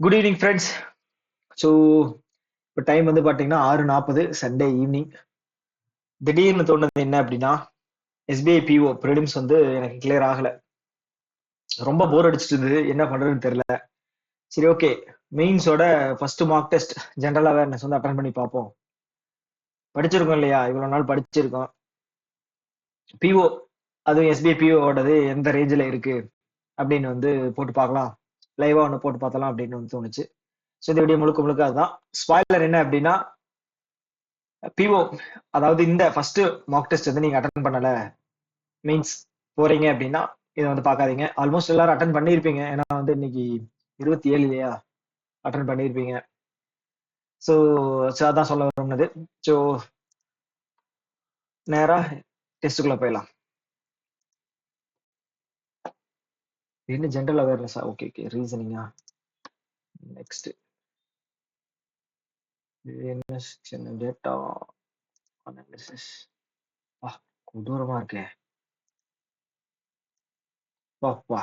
Good evening friends. So இப்போ time வந்து பார்த்தீங்கன்னா 6:40 சண்டே ஈவினிங். திடீர்னு தோணுது என்ன அப்படின்னா, எஸ்பிஐ பிஓ ப்ரிலிம்ஸ் வந்து எனக்கு கிளியர் ஆகலை. ரொம்ப போர் அடிச்சிட்டு இருந்தது, என்ன பண்ணுறதுன்னு தெரியல. சரி, ஓகே, மெயின்ஸோட first mark test general awareness வந்து அட்டன் பண்ணி பார்ப்போம். படிச்சிருக்கோம் இல்லையா, இவ்வளோ நாள் படிச்சிருக்கோம். பிஓ, அதுவும் எஸ்பிஐ பிஓவோடது எந்த ரேஞ்சில் இருக்கு அப்படின்னு வந்து போட்டு பார்க்கலாம், லைவாக ஒன்று போட்டு பார்த்தலாம் அப்படின்னு வந்து தோணுச்சு. ஸோ இந்த வீடியோ முழுக்க முழுக்க அதுதான். ஸ்பாய்லர் என்ன அப்படின்னா, பிஓ அதாவது இந்த ஃபர்ஸ்ட் மார்க் டெஸ்ட் வந்து நீங்க அட்டன் பண்ணல, மீன்ஸ் போறீங்க அப்படின்னா இதை வந்து பார்க்காதீங்க. ஆல்மோஸ்ட் எல்லாரும் அட்டன் பண்ணியிருப்பீங்க, ஏன்னா வந்து இன்னைக்கு 27 இல்லையா, அட்டன் பண்ணியிருப்பீங்க. ஸோ அதான் சொல்ல விரும்பினது. ஸோ நேரா டெஸ்ட்டுக்குள்ள போயிடலாம். என்ன ஜென்ரல் அவேர்னஸா? ஓகே ஓகே, ரீசனிங்கா? நெக்ஸ்ட் என்ன செக்ஷன்? Data analysis. வா, கொடூரமா இருக்கே. வா வா.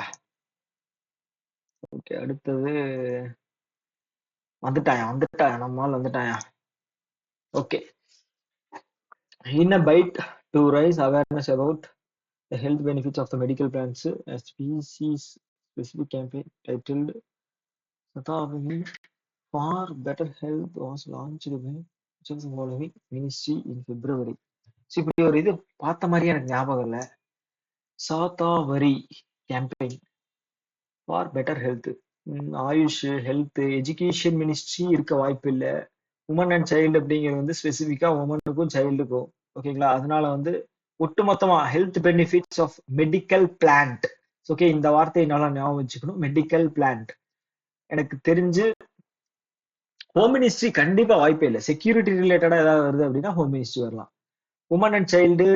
ஓகே, அடுத்தது வந்துட்டாயா நம்மால் வந்துட்டாயா. Okay. In a bite to raise awareness about the health benefits of the medical plants, a species-specific campaign titled Satavangi for Better Health was launched by which of the following ministry in February. So இப்படி ஒரு இது பார்த்த மாதிரி எனக்கு ஞாபகம் இல்லை. Shatavari campaign for better health. Ayush, health, education ministry இருக்க வாய்ப்பு இல்லை. உமன் அண்ட் சைல்டு அப்படிங்கிறது வந்து ஸ்பெசிஃபிக்கா உமனுக்கும் சைல்டுக்கும். ஓகேங்களா, அதனால வந்து ஒட்டுமொத்தமா health benefits of medical plant. Okay, இந்த வார்த்தையை நல்லா ஞாபகம் வச்சுக்கணும், மெடிக்கல் பிளான்ட். எனக்கு தெரிஞ்சு ஹோம் மினிஸ்ட்ரி கண்டிப்பா வாய்ப்பே இல்லை. செக்யூரிட்டி ரிலேட்டடா ஏதாவது வருது அப்படின்னா ஹோம் மினிஸ்ட்ரி வரலாம். உமன் அண்ட் சைல்டு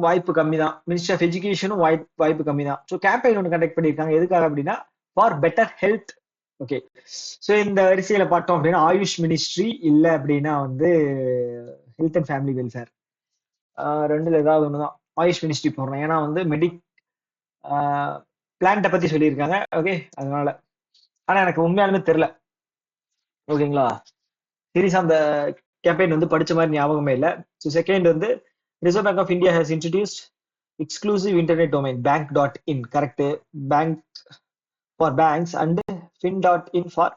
வாய்ப்பு கம்மி தான். மினிஸ்ட்ரி ஆஃப் எஜுகேஷனும் வாய்ப்பு கம்மி தான். ஸோ கேம்பெயின் ஒன்று கண்டக்ட் பண்ணியிருக்காங்க, எதுக்காக அப்படின்னா for better health. Okay, so இந்த வரிசையில பார்த்தோம் அப்படின்னா ஆயுஷ் மினிஸ்ட்ரி இல்லை அப்படின்னா வந்து ஹெல்த் அண்ட் ஃபேமிலி வெல்ஃபேர். ரெண்டுல ஏதாவது ஒண்ணுதான். ஆயுஷ் மினிஸ்ட்ரி போடுறேன், ஏன்னா வந்து பிளான்ட்டை பத்தி சொல்லியிருக்காங்க. ஓகே, அதனால. ஆனா எனக்கு உண்மையாலுமே தெரியல. ஓகேங்களா, சீரியஸ் அந்த கேம்பெயின் வந்து படிச்ச மாதிரி ஞாபகமே இல்லை. ஸோ செகண்ட் வந்து Reserve Bank of India has introduced exclusive internet domain bank dot in. Correct, bank for banks and fin dot in for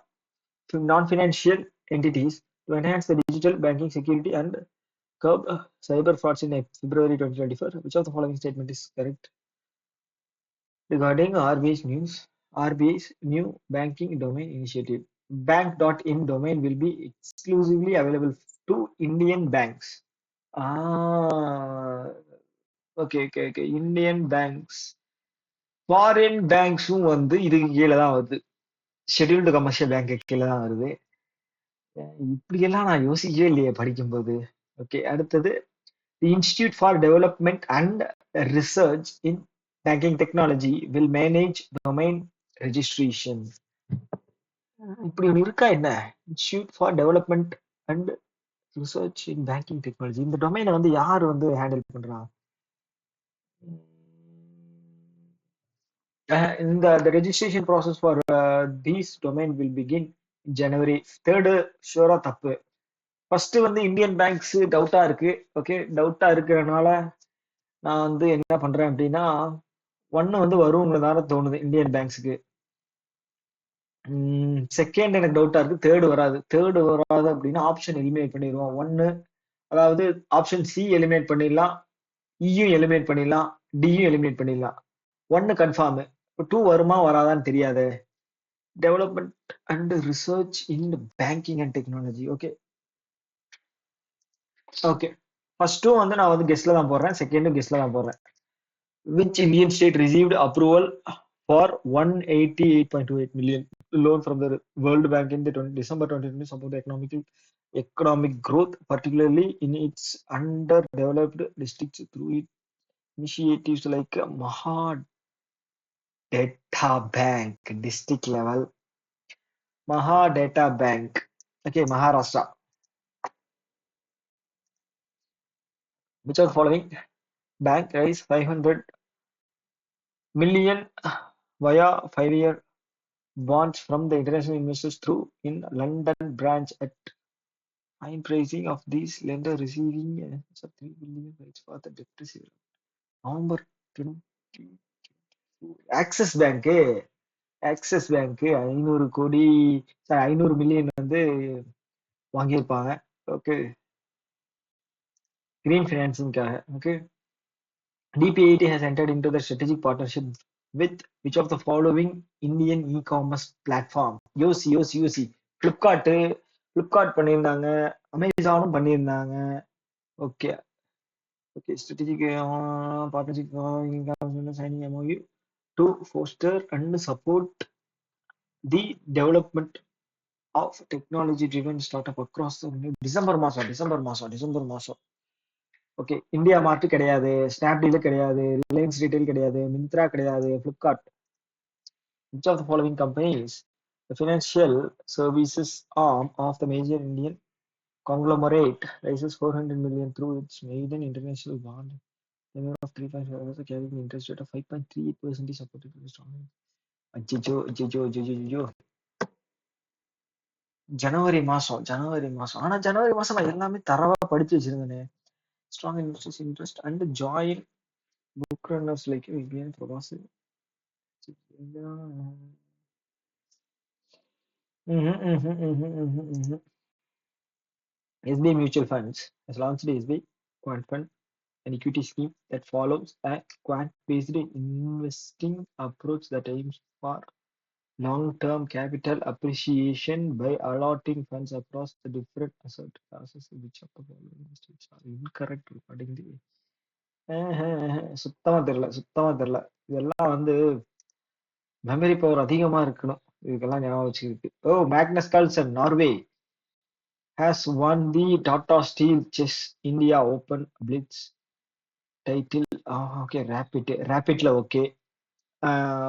non-financial entities to enhance the digital banking security and curb cyber frauds in February 2024. Which of the following statement is correct? Regarding RBI's new banking domain initiative, bank.in domain will be exclusively available to Indian banks. Okay, okay, okay. Indian banks. Foreign banks-உம் வந்து இதுக்கு கீழே தான் வருது. Scheduled commercial பேங்க்கு கீழே தான் வருது. இப்படியெல்லாம் நான் யோசிக்கவே இல்லையே படிக்கும்போது. ஓகே, அடுத்தது the institute for development and research in banking technology will manage domain registration. இப்படி ஒன்று இருக்கா என்ன? Institute for development and research in banking technology, இந்த டொமைனை வந்து யார் வந்து ஹேண்டில் பண்றா? இந்த registration process for these domain will begin January 3. ஷூரா தப்பு. ஃபர்ஸ்ட் வந்து இந்தியன் பேங்க்ஸ் டவுட்டா இருக்கு. ஓகே, டவுட்டா இருக்கிறதுனால நான் வந்து என்ன பண்றேன் அப்படின்னா, ஒன்னு வந்து வரும்னு தோணுது இந்தியன் பேங்க்ஸுக்கு. செகண்ட் எனக்கு டவுட்டா இருக்கு, தேர்டு வராது அப்படின்னா ஆப்ஷன் எலிமினேட் பண்ணிடுவோம். ஒன்னு, அதாவது ஆப்ஷன் சி எலிமினேட் பண்ணிடலாம், இயும் எலிமினேட் பண்ணிடலாம், டியும் எலிமினேட் பண்ணிடலாம். ஒன்னு கன்ஃபார்ம். இப்போ 2 வருமா வராதான்னு தெரியாது. Development and research in banking and technology. Okay okay, ஃபர்ஸ்ட்டும் வந்து நான் வந்து கெஸ்ட்ல தான் போடுறேன், செகண்டும் கெஸ்ட்ல தான் போடுறேன். Which Indian state received approval for 188.28 million loan from the World Bank in the December 2020 to support the economic growth, particularly in its underdeveloped districts through initiatives like Maha Data Bank, district level Maha Data Bank. Okay, Maharashtra. Which of the following bank raised 500 million via 5-year bonds from the international investors through in London branch at fine pricing of these lender receiving 3 billion rights for the debt receiver. November 20. Axis Bank Axis Bank 500 crore 500 million வந்து வாங்கியிருப்பாங்க. Okay, green financing okay. DPIIT has entered into the strategic partnership with which of the following Indian e-commerce platform? யோசி Flipkart பண்ணியிருந்தாங்க, அமேசானும் பண்ணியிருந்தாங்க. Okay okay, strategic partnership signing MOU to foster and support the development of technology driven startup across the December மாசம். Okay, India மார்ட் கிடையாது, Snapdeal கிடையாது, Reliance retail கிடையாது, மிந்த்ரா கிடையாது, Flipkart. Which of the following companies the financial services arm of the major Indian conglomerate raises 400 million through its maiden international bond limit of 3.5 also carrying an interest rate of 5.38% supported by the strong. அஜிஜோ ஜனவரி மாசம். ஆனா ஜனவரி மாசம் நான் எல்லாமே தரவா படிச்சு வச்சிருந்தேனே. Strong investors interest and join book runners like Vivian Prabhas. SBI Mutual Funds has launched the SBI Quant Fund, an equity scheme that follows a quant-based investing approach that aims for long-term capital appreciation by allotting funds across the different asset classes. Which of the following mistakes are incorrect according to சுத்தமா தெரியல. இதெல்லாம் வந்து memory power அதிகமா இருக்கணும், இதுக்கெல்லாம் ஞாபகம் வச்சுக்கிட்டு. Magnus Carlsen, Norway has won the Tata Steel Chess India Open Blitz title. Okay, ரேபிட்ல ஓகே.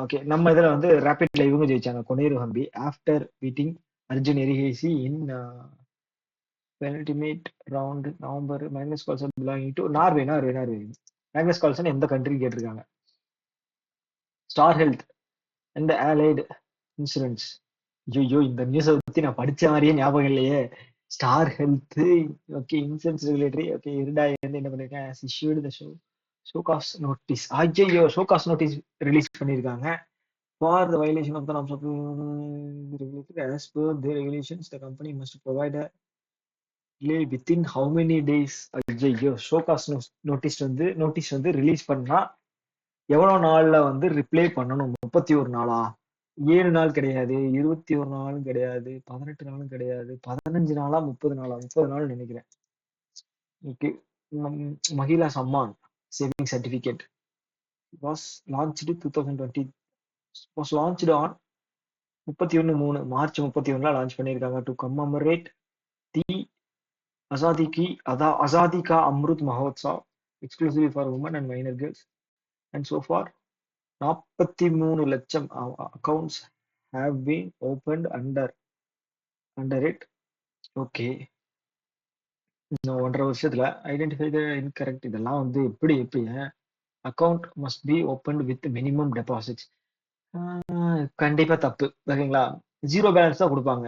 ஓகே, நம்ம இதுல வந்து ரேபிட்ல இவங்க ஜெயிச்சாங்க, Koneru Humpy, after beating Arjun Erigaisi in penultimate round November. Magnus Carlsen belonging to Norway. Magnus Carlsen எந்த கண்ட்ரி கேட்டிருக்காங்க. Star Health and Allied Insurance. ஐயோ, இந்த நியூஸை பத்தி நான் படிச்ச மாதிரியே ஞாபகம் இல்லையே. Star Health okay, insurance regulatory okay. இருடாய் வந்து என்ன பண்ணிருக்கேன், issued the ஷோகாஸ் நோட்டீஸ். ஐயோ, ஷோகாஸ் நோட்டீஸ் ரிலீஸ் பண்ணிருக்காங்க for the violation of the norms of regulator. As per the regulations, the company must provide a delay within how many days. ஐயோ, show cause notice வந்து release பண்ணா எவ்வளவு நாள்ல வந்து reply பண்ணணும்? 31 நாளா? 7 நாள் கிடையாது, 21 நாளும் கிடையாது, 18 நாளும் கிடையாது, 15 நாளா, 30 நாளா? 30 நாள் நினைக்கிறேன். Okay, Mahila Samman saving certificate was launched 2020 was launched on 31 March 31 launch பண்ணிருக்காங்க to commemorate the Azadi ka Amrit Mahotsav exclusive for women and minor girls. And so for 43 லட்சம் accounts have been opened under it. Okay, இன்னும் 1.5 வருஷத்துல ஐடென்டிஃபை த இன்கரெக்ட். இதெல்லாம் வந்து எப்படி account must be open with minimum deposits. கண்டிப்பா தப்பு. ஓகேங்களா, 0 பேலன்ஸ் தான் கொடுப்பாங்க.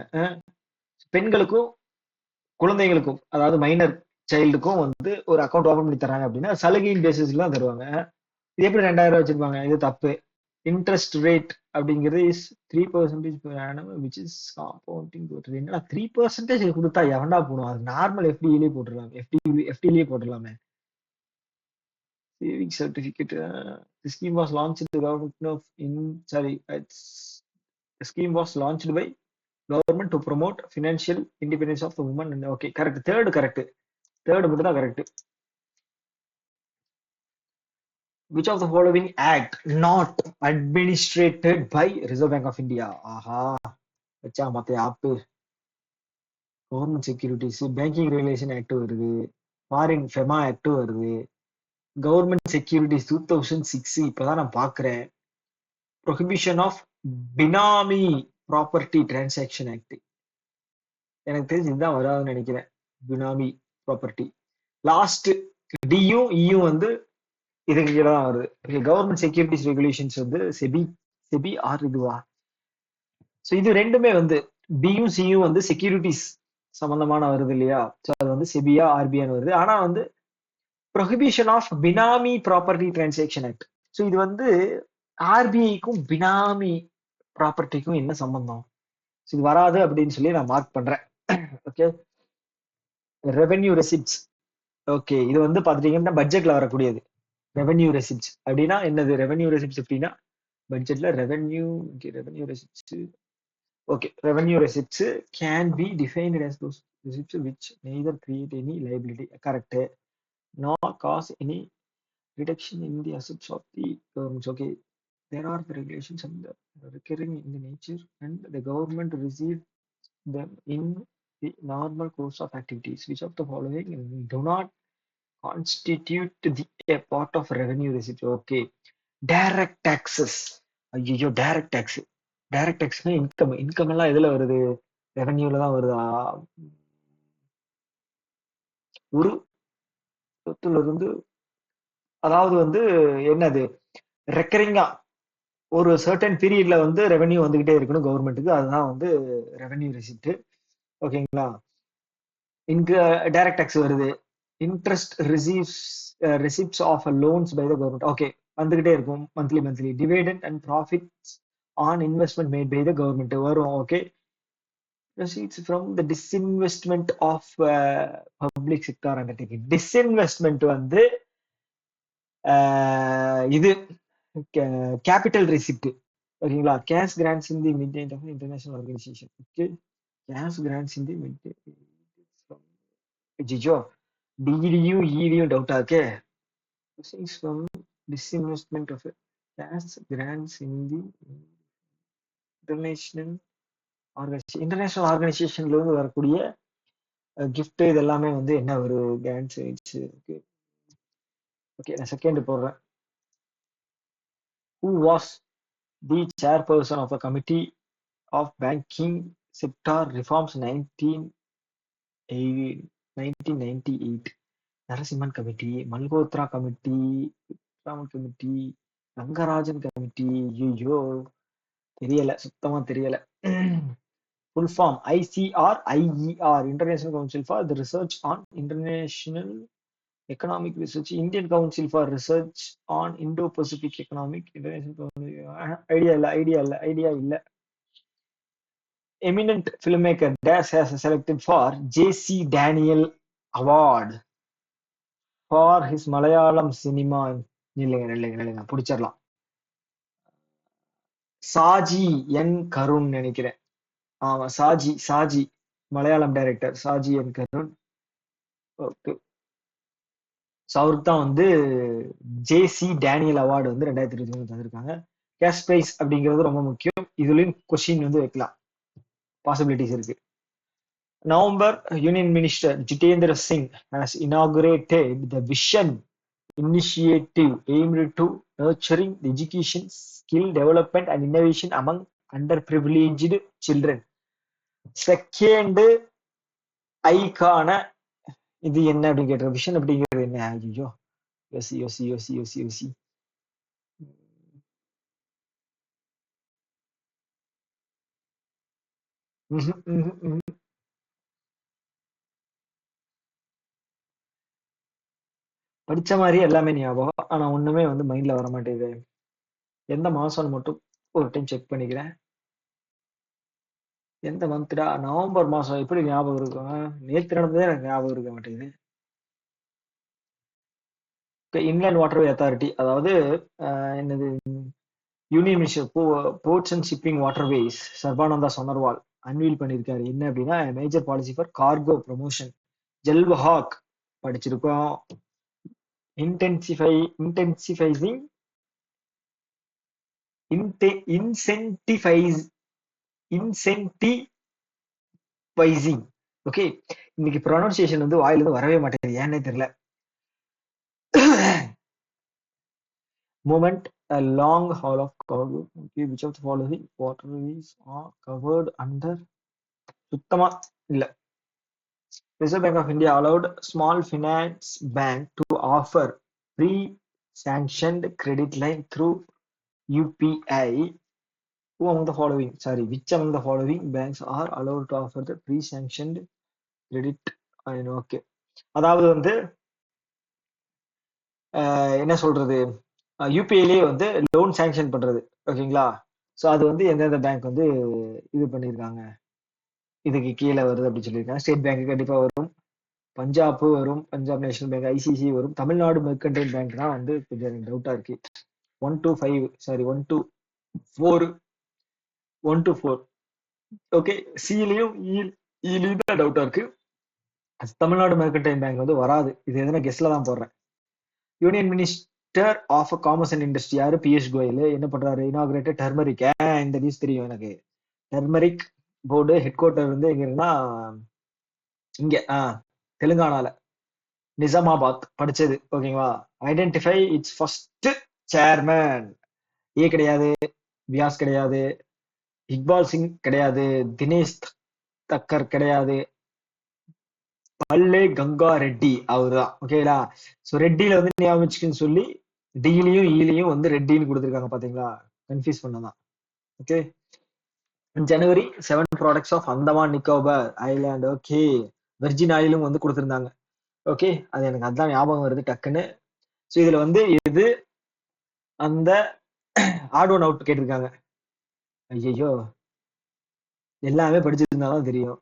பெண்களுக்கும் குழந்தைகளுக்கும், அதாவது மைனர் சைல்டுக்கும் வந்து ஒரு அக்கௌண்ட் ஓபன் பண்ணி தராங்க அப்படின்னா சலுகையின் பேசிஸ்ல தான் தருவாங்க. இது எப்படி 2000 வச்சிருப்பாங்க? இது தப்பு. இன்ட்ரெஸ்ட் ரேட் அப்படிங்கிறது is 3% per annum which is compounding to என்னடா 3% கொடுத்தா எவன்டா போடும்? அது நார்மல் எஃப்டியிலே போட்டுடலாம், எஃப்டியிலே போட்டுடலாமே. Saving certificate. The scheme was launched by government of the scheme was launched by government to promote financial independence of the woman. Okay, correct. Third மட்டும் தான் correct. Which of the following act not administrated by Reserve Bank of India? ஆஹா, வச்சா மத்த ஆப்பு. Government securities banking regulation act வருது, foreign FEMA act வருது, government securities 2006 இப்பதான் நான் பாக்குறேன். Prohibition of benami property transaction act எனக்கு தெரிஞ்சு இதுதான் வராதுன்னு நினைக்கிறேன். பினாமி ப்ராப்பர்ட்டி லாஸ்ட் டியும் இயும் வந்து இதுக்கு கீழே தான் வருது. கவர்மெண்ட் செக்யூரிட்டிஸ் ரெகுலேஷன்ஸ் வந்து செபி ஆர் இதுவா ஸோ இது ரெண்டுமே வந்து பியும் சியும் வந்து செக்யூரிட்டிஸ் சம்பந்தமான வருது இல்லையா? ஸோ அது வந்து செபியா ஆர்பிஐன்னு வருது. ஆனா வந்து prohibition of benami property transaction act. So இது வந்து ஆர்பிஐக்கும் பினாமி ப்ராப்பர்ட்டிக்கும் என்ன சம்பந்தம்? ஸோ இது வராது அப்படின்னு சொல்லி நான் மார்க் பண்றேன். ஓகே. Revenue receipts. ஓகே, இது வந்து பாத்துட்டீங்கன்னா பட்ஜெட்ல வரக்கூடியது. ரெவென்யூ ரெசிப்ட்ஸ் அப்படின்னா என்னது? ரெவென்யூ ரெசிப்ட்ஸ் அப்படின்னா பட்ஜெட்ல revenue receipts. Okay, revenue receipts can be defined as those receipts which neither create any liability, correct, nor cause any reduction in the assets of the government. Okay, there are the regulations and the recurring in the nature, and the government receives them in the normal course of activities. Which of the following do not constitute a part of revenue receipts? Okay, direct taxes. ஐயோ, direct tax. Direct டேக்ஸ்னா income எல்லாம் எதுல வருது? ரெவென்யூல தான் வருதா? ஒரு சொத்துல இருந்து, அதாவது வந்து என்னது, ரெக்கரிங்கா ஒரு சர்டன் பீரியட்ல வந்து ரெவென்யூ வந்துகிட்டே இருக்கணும் கவர்மெண்ட்டுக்கு. அதுதான் வந்து ரெவென்யூ ரெசிப்ட். ஓகேங்களா? இங்க டைரக்ட் டேக்ஸ் வருது. Interest receipts of loans by the government. Okay, வந்துகிட்டே இருக்கும் monthly. Dividend and profits on investment made by the government வரும். Okay. Proceeds from the disinvestment of public sector undertaking. Disinvestment வந்து இது capital receipt. ஓகேங்களா? Cash grants in the mid of international organisation. Okay, cash grants in the mid. ஜிஜோ டிடியும் ஈடியும் டவுட்டா இருக்கே. Proceeds from disinvestment of cash grants in the international organization. International ஆர்கனைசேஷன்ல இருந்து வரக்கூடிய கிஃப்ட் இது எல்லாமே வந்து என்ன ஒரு கிராண்ட்ஸ். ஓகே. ஓகே, நான் செகண்ட் போடுறேன். Who was the chairperson of the Committee of Banking Sector Reforms 1998? Narasimhan committee, Malhotra committee, Raman committee, Rangarajan committee. ஐயோ, தெரியல, சுத்தமா தெரியல. Full form ICRIER, international council for the research on international economic research, Indian council for research on Indo Pacific economic, international. Idea இல்ல. Eminent filmmaker days has selected for JC Daniel Award for his Malayalam cinema. இல்லைங்க பிடிச்சிடலாம். Shaji N Karun நினைக்கிறேன். ஆமா, Shaji Malayalam director Shaji N Karun. Okay. அவருக்கு தான் வந்து JC Daniel award வந்து 2023 தந்திருக்காங்க. கேஷ் பிரைஸ் அப்படிங்கிறது ரொம்ப முக்கியம். இதுலயும் கொஸ்டின் வந்து வைக்கலாம், பாசிபிலிட்டிஸ் இருக்கு. November, union minister Jitendra Singh has inaugurated the Vision initiative aimed to nurturing the education, skill development and innovation among underprivileged children. Second ஐக்கான இது என்ன அப்படின்னு கேட்ட விஷன் அப்படிங்கிறது என்ன? ஐயோ, யோசி. படிச்ச மாதிரி எல்லாமே ஞாபகம், ஆனா ஒண்ணுமே வந்து மைண்ட்ல வர மாட்டேங்குது. எந்த மாசம் மட்டும் ஒரு டைம் செக் பண்ணிக்கிறேன். எந்த மந்த்டா? நவம்பர் மாசம். எப்படி ஞாபகம் இருக்கும்? நேற்று நடந்ததே எனக்கு ஞாபகம் இருக்க மாட்டேங்குது. இன்லேண்ட் வாட்டர்வே அத்தாரிட்டி, அதாவது என்னது, union minister ports and shipping waterways Sarbananda Sonowal unveil பண்ணியிருக்காரு. என்ன அப்படின்னா, major policy for cargo promotion. Jalvahak படிச்சிருக்கோம். இன்டென்சிஃபைசிங் இன்சென்டிவைசிங். ஓகே, இன்னைக்கு ப்ரொனன்சியேஷன் வந்து வாயிலிருந்து வரவே மாட்டேங்குது, ஏன்னே தெரியல. Movement along Hall of cargo. Okay, which of the following waterways are covered under? சுத்தமா இல்ல. Reserve Bank of India allowed small finance bank to offer pre-sanctioned credit line through UPI Who among the following, sorry, which among the following banks are allowed to offer the pre-sanctioned credit? Okay. அதாவது வந்து என்ன சொல்றது, யூபிஐலேயே வந்து loan sanction பண்றது. ஓகேங்களா? So அது வந்து எந்தெந்த பேங்க் வந்து இது பண்ணியிருக்காங்க, இதுக்கு கீழே வருது அப்படின்னு சொல்லியிருக்காங்க. ஸ்டேட் பேங்க் கண்டிப்பா வரும், பஞ்சாப் வரும், பஞ்சாப் நேஷனல் பேங்க், ஐசிசி வரும், தமிழ்நாடு மெர்கன்டைல் பேங்க் தான் வந்து கொஞ்சம் டவுட்டா இருக்கு. 1 to 5, sorry 1 to 4, 1 to 4. Okay, சிலையும் இலையும் தான் டவுட்டா இருக்கு. தமிழ்நாடு மெர்கன்டைல் பேங்க் வந்து வராது. இது எதனா கெஸ்ட்ல தான் போடுறேன். Union minister of commerce and industry யாரு? பியூஷ் கோயல் என்ன பண்றாரு? Inaugurated turmeric. இந்த நியூஸ் தெரியும் எனக்கு. டர்மரிக் போர்டு ஹெட் குவார்டர் வந்து எங்க இருக்குன்னா, இங்க தெலுங்கானால நிஜாமாபாத் படிச்சது. ஓகேங்களா? Identify it's first chairman. A கிடையாது, வியாஸ் கிடையாது, இக்பால் சிங் கிடையாது, தினேஷ் தக்கர் கிடையாது, பல்லே கங்கா ரெட்டி அவர்தான். ஓகேங்களா? ஸோ ரெட்டியில வந்து ஞாபகம் சொல்லி டிலையும் ஈலையும் வந்து ரெட்டின்னு கொடுத்துருக்காங்க. பாத்தீங்களா? கன்ஃபியூஸ் பண்ணதான். Okay. January 7 products of Andaman Nicobar island. Okay. Virgin ஆயிலும் வந்து கொடுத்துருந்தாங்க. ஓகே, அது எனக்கு அதான் ஞாபகம் வருது டக்குன்னு. ஸோ இதுல வந்து எது அந்த ஆட் ஒன் அவுட் கேட்டிருக்காங்க. ஐயோ, எல்லாமே படிச்சிருந்தாலும் தெரியும்.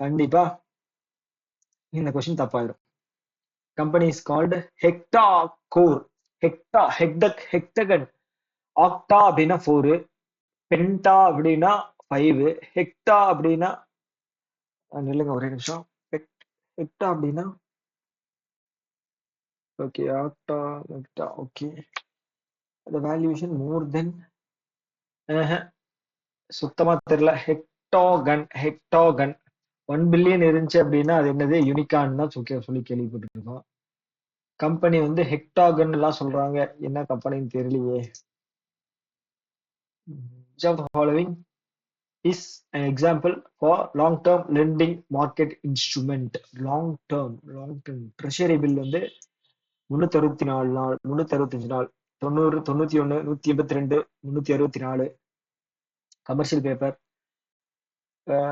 கண்டிப்பா இந்த கொஸ்டின் தப்பாயிடும். Company is called hecta core. Hexagon. Octa அப்படின்னா 4, பென்டா அப்படின்னா 5, ஹெக்டா அப்படின்னா நில்லுங்க ஒரே நிமிஷம். ஹெக்டா அப்படின்னா okay, octa hecta. Okay, the valuation more than சுத்தமா தெரியல. ஹெக்டாகன் 1 பில்லியன் இருந்துச்சு அப்படின்னா அது என்னது? யூனிகான் தான் சொல்லி கேள்விப்பட்டிருக்கோம். கம்பெனி வந்து ஹெக்டாகன் எல்லாம் சொல்றாங்க, என்ன கம்பெனின்னு தெரியலையே. Which of the following is an example for long-term lending market instrument? long-term treasury bill வந்து 364 நாள், 365 நாள், 90, 91, 182, 364. Commercial paper,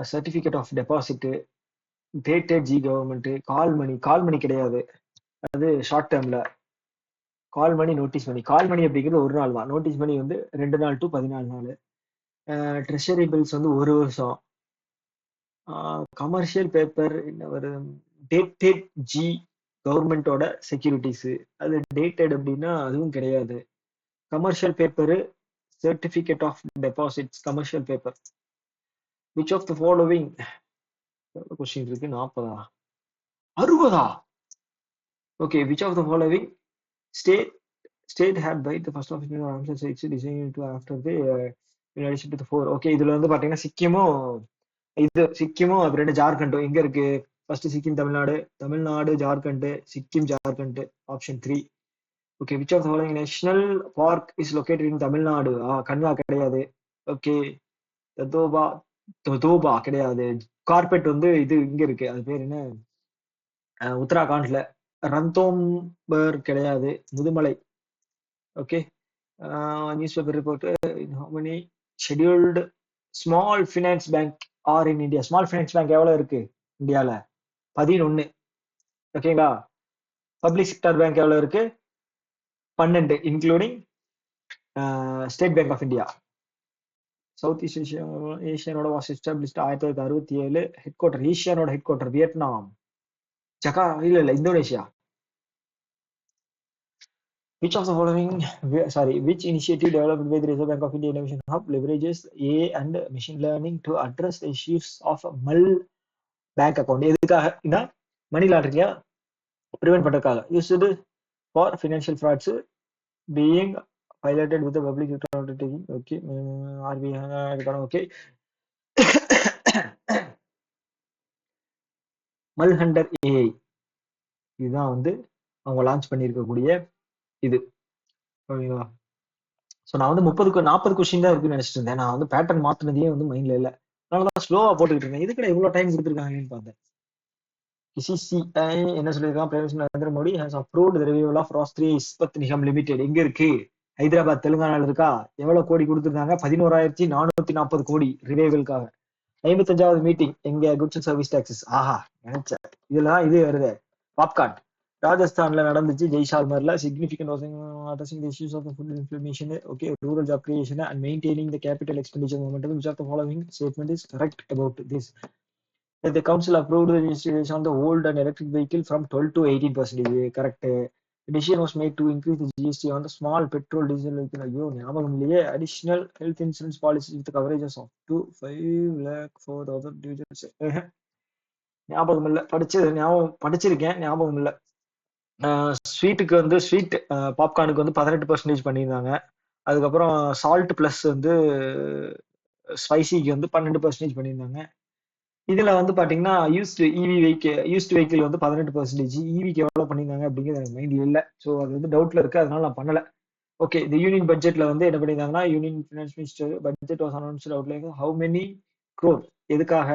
certificate of deposit, dated G government, call money கிடையாது, அது ஷார்ட் டேர்ம்ல. கால் மணி, நோட்டீஸ் மணி. கால் மணி அப்படிங்கிறது ஒரு நாள் தான், நோட்டீஸ் மணி வந்து 2 நாள் டு 14 நாள். ட்ரெஷரி பில்ஸ் வந்து 1 வருஷம். கமர்ஷியல் பேப்பர் என்ன வருது? டேட்டட் ஜி கவர்மெண்டோட செக்யூரிட்டிஸ், அது டேட்டட் அப்படின்னா அதுவும் கிடையாது. Commercial paper, certificate of deposits, commercial paper. Which of the following question இருக்கு? 40, 60. Okay, which of the following state had by the first of it's designed to after the in addition to the 4. Okay, இதுல வந்து பாத்தீங்கன்னா சிக்கிமும் அப்புறம் ஜார்க்கண்டும் எங்க இருக்கு? First Sikkim, Tamil Nadu, Jharkhand, Sikkim, Jharkhand. Option 3. Okay, which of the following national park is located in Tamil Nadu? கன்வா கிடையாது. ஓகே, ததோபா கிடையாது. கார்பெட் வந்து இது இங்க இருக்கு, அது பேர் என்ன? உத்தராகண்ட்ல. ரந்தோம்பர் கிடையாது. Mudumalai. Okay. News paper report. how many scheduled small finance bank are in India? Small finance bank எவ்வளவு இருக்கு இந்தியால? 11. ஓகேங்களா? பப்ளிக் செக்டர் பேங்க் எவ்வளவு இருக்கு? 12, including state bank of India. South east ஏஷியானோட வாஸ் எஸ்டாப்ளிஷ்ட் 1967. ஹெட் குவார்டர், ஏஷியானோட ஹெட் குவார்டர் வியட்நாம். இல்ல Indonesia. Which of the following, which initiative developed by the Reserve Bank of India Innovation Hub leverages AI and machine learning to address the issues of mull bank account? எதுக்காக? மணி லாண்டரிங்க prevent பண்றதுக்காக. Used for financial frauds, being piloted with the public sector undertaking. Okay, RBI. Okay. மல்ஹண்டர் AI இதுதான் வந்து அவங்க launch பண்ணியிருக்கக்கூடிய இது. ஓகேங்களா? So நான் வந்து 40 கொஸ்டின் தான் இருக்குன்னு நினைச்சிட்டு இருந்தேன். நான் வந்து பேட்டர்ன் மாத்தினதே வந்து மைண்ட்ல இல்லை, அதனாலதான் ஸ்லோவா போட்டுக்கிட்டு இருந்தேன். இதுக்கு இவ்வளவு டைம் கொடுத்துருக்காங்கன்னு பார்த்தேன். கிசிசிஐ என்ன சொல்லியிருக்கான்? Prime minister Narendra Modi has approved the revival of Rashtriya Ispat Nigam limited. எங்க இருக்கு? ஹைதராபாத் தெலுங்கானால இருக்கா? எவ்வளவு கோடி கொடுத்திருக்காங்க? 11,440 கோடி ரிவைவலுக்காக. 55வது மீட்டிங் எங்க குட்ஸ் அண்ட் சர்வீஸ் டாக்ஸஸ். ஆஹா, நினைச்சேன். இதெல்லாம் இது வருது. பாப்கார்ன் ராஜஸ்தான்ல நடந்துச்சு. ஜெய்சால்மர்ல significant addressing the issues of the food inflammation, okay, rural job creation and maintaining the capital expenditure momentum. Which of the following statement is correct about this? That the council approved the registration on the old and electric vehicle from 12 to 18%. Correct. The decision was made to increase the GST on the small petrol diesel vehicle. ஐயோ ஞாபகம் இல்லையே. Additional health insurance policies with coverages of to 5,04,000 ஞாபகம் இல்ல. படிச்சிருக்கேன், ஞாபகம் இல்ல. ஸ்வீட்டுக்கு வந்து sweet பாப்கார்னுக்கு வந்து 18% பண்ணியிருந்தாங்க. அதுக்கப்புறம் சால்ட் பிளஸ் வந்து ஸ்பைசிக்கு வந்து 12% பண்ணியிருந்தாங்க. இதுல வந்து பாத்தீங்கன்னா யூஸ்டு வெஹிக்கிள் வந்து 18%, ஈவிக்கு எவ்வளவு பண்ணியிருந்தாங்க அப்படிங்கிறது எனக்கு மைண்ட்ல இல்ல. ஸோ அது வந்து டவுட்ல இருக்கு, அதனால நான் பண்ணல. ஓகே, இந்த யூனியன் பட்ஜெட்ல வந்து என்ன பண்ணியிருந்தாங்கன்னா, union finance minister budget was announced outline how many crore எதுக்காக?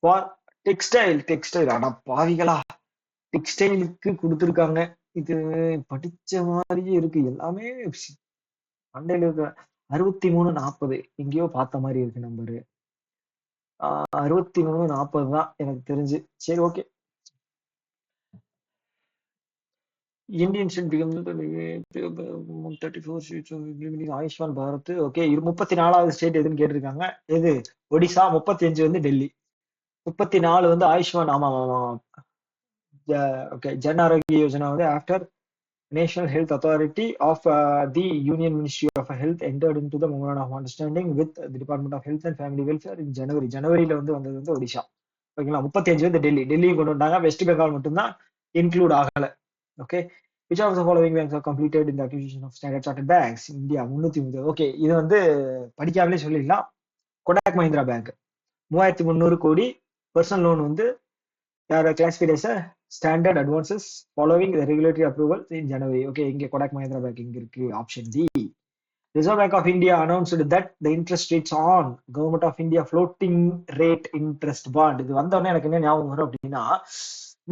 For textile. அட பாவிகளா, டெக்ஸ்டைலுக்கு கொடுத்துருக்காங்க. இது படிச்ச மாதிரியே இருக்கு எல்லாமே. மண்டையில இருக்க 6340 எங்கேயோ பார்த்த மாதிரி இருக்கு நம்பரு. 6340 தான் எனக்கு தெரிஞ்சு. சரி, okay. Indian state become 34 states Ayushman Bharat. Okay, 34வது ஸ்டேட் எதுன்னு கேட்டிருக்காங்க. எது? ஒடிசா. 35 வந்து டெல்லி. 34 வந்து ஆயுஷ்மான். ஆமா ஆமா. ஓகே, ஜன் ஆரோக்கிய யோஜனா வந்து after National Health Authority of the Union Ministry of Health entered into the memorandum of understanding with the Department of Health and Family Welfare in January. ஜனவரியில வந்து வந்தது வந்து ஒடிஷா. ஓகேங்களா. 35 வந்து டெல்லி கொண்டு வந்தாங்க. வெஸ்ட் பெங்கால் மட்டும்தான் இன்க்ளூட் ஆகல. Okay. Which of the following banks are completed in the acquisition of Standard Chartered Banks? India 330. Okay, இது வந்து படிக்காமலே சொல்லிடலாம். கொடாக் மஹிந்திரா பேங்க் 3300 கோடி பர்சனல் லோன் வந்து classified as a standard advances following the regulatory approval in January. Okay, இங்க Kotak Mahindra Bank இங்க இருக்கு. Option D. Reserve Bank of India announced that the interest rates on Government of India floating rate interest bond. இது வந்தோடனே எனக்கு என்ன ஞாபகம் வரும் அப்படின்னா,